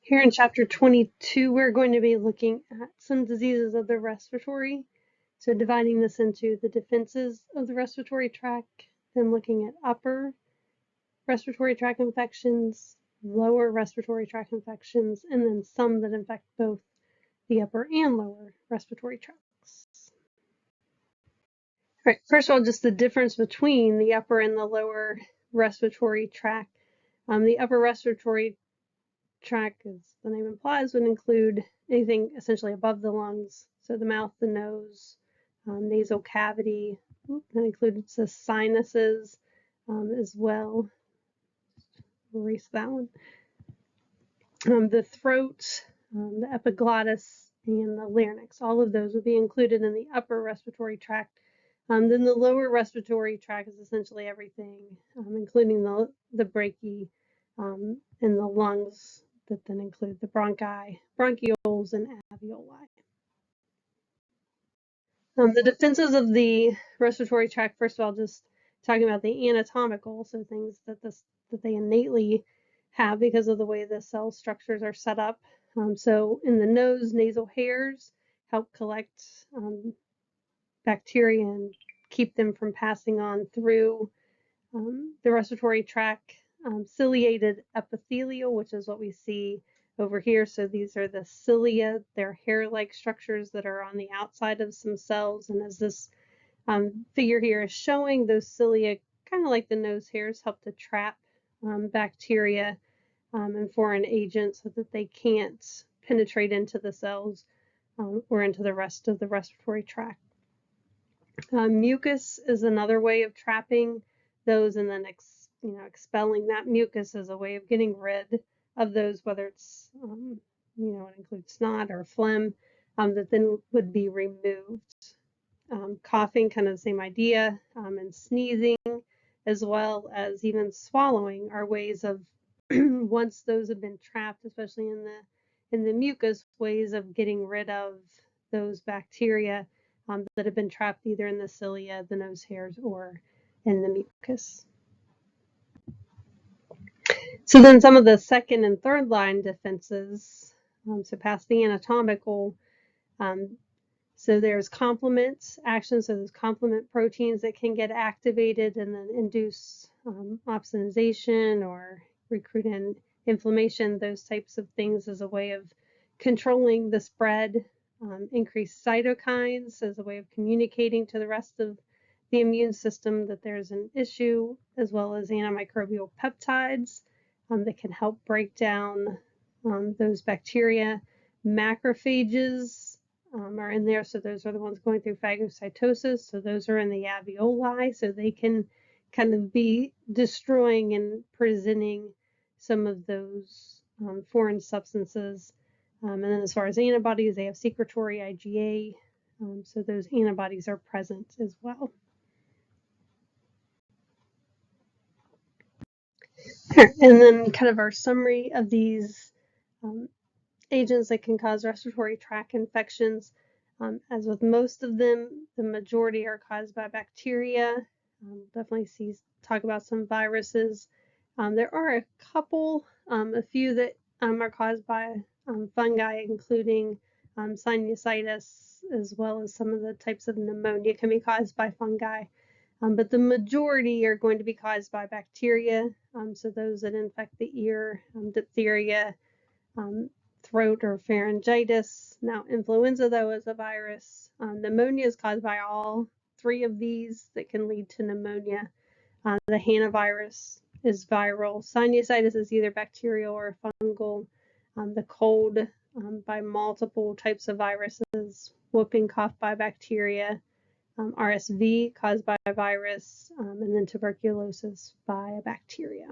Here in chapter 22, we're going to be looking at some diseases of the respiratory. So dividing this into the defenses of the respiratory tract, then looking at upper respiratory tract infections, lower respiratory tract infections, and then some that infect both the upper and lower respiratory tracts. All right, first of all, just the difference between the upper and the lower respiratory tract. The upper respiratory tract, as the name implies, would include anything essentially above the lungs, so the mouth, the nose, nasal cavity. That includes the sinuses as well. Erase that one. The throat, the epiglottis, and the larynx. All of those would be included in the upper respiratory tract. Then the lower respiratory tract is essentially everything, including the brachy and the lungs, that then include the bronchi, bronchioles, and alveoli. The defenses of the respiratory tract, first of all, just talking about the anatomical, so things that they innately have because of the way the cell structures are set up. So in the nose, nasal hairs help collect bacteria and keep them from passing on through the respiratory tract. Ciliated epithelial, which is what we see over here. So these are the cilia. They're hair-like structures that are on the outside of some cells. And as this figure here is showing, those cilia, kind of like the nose hairs, help to trap bacteria and foreign agents so that they can't penetrate into the cells or into the rest of the respiratory tract. Mucus is another way of trapping those, and then expelling that mucus as a way of getting rid of those, whether it's it includes snot or phlegm that then would be removed. Coughing, kind of the same idea, and sneezing, as well as even swallowing, are ways of once those have been trapped, especially in the mucus, ways of getting rid of those bacteria that have been trapped either in the cilia, the nose hairs, or in the mucus. So then some of the second and third line defenses, so past the anatomical, so there's complement action, so there's complement proteins that can get activated and then induce opsonization or recruit inflammation, those types of things as a way of controlling the spread. Increased cytokines as a way of communicating to the rest of the immune system that there's an issue, as well as antimicrobial peptides that can help break down those bacteria. Macrophages are in there, so those are the ones going through phagocytosis, so those are in the alveoli, so they can kind of be destroying and presenting some of those foreign substances. And then as far as antibodies, they have secretory IgA, so those antibodies are present as well. And then kind of our summary of these agents that can cause respiratory tract infections. As with most of them, the majority are caused by bacteria. Definitely talk about some viruses. There are a couple, a few that are caused by fungi, including sinusitis, as well as some of the types of pneumonia can be caused by fungi. But the majority are going to be caused by bacteria. So those that infect the ear, diphtheria, throat or pharyngitis. Now, influenza, though, is a virus. Pneumonia is caused by all three of these that can lead to pneumonia. The hantavirus is viral. Sinusitis is either bacterial or fungal. The cold by multiple types of viruses. Whooping cough by bacteria. RSV caused by a virus, and then tuberculosis by a bacteria.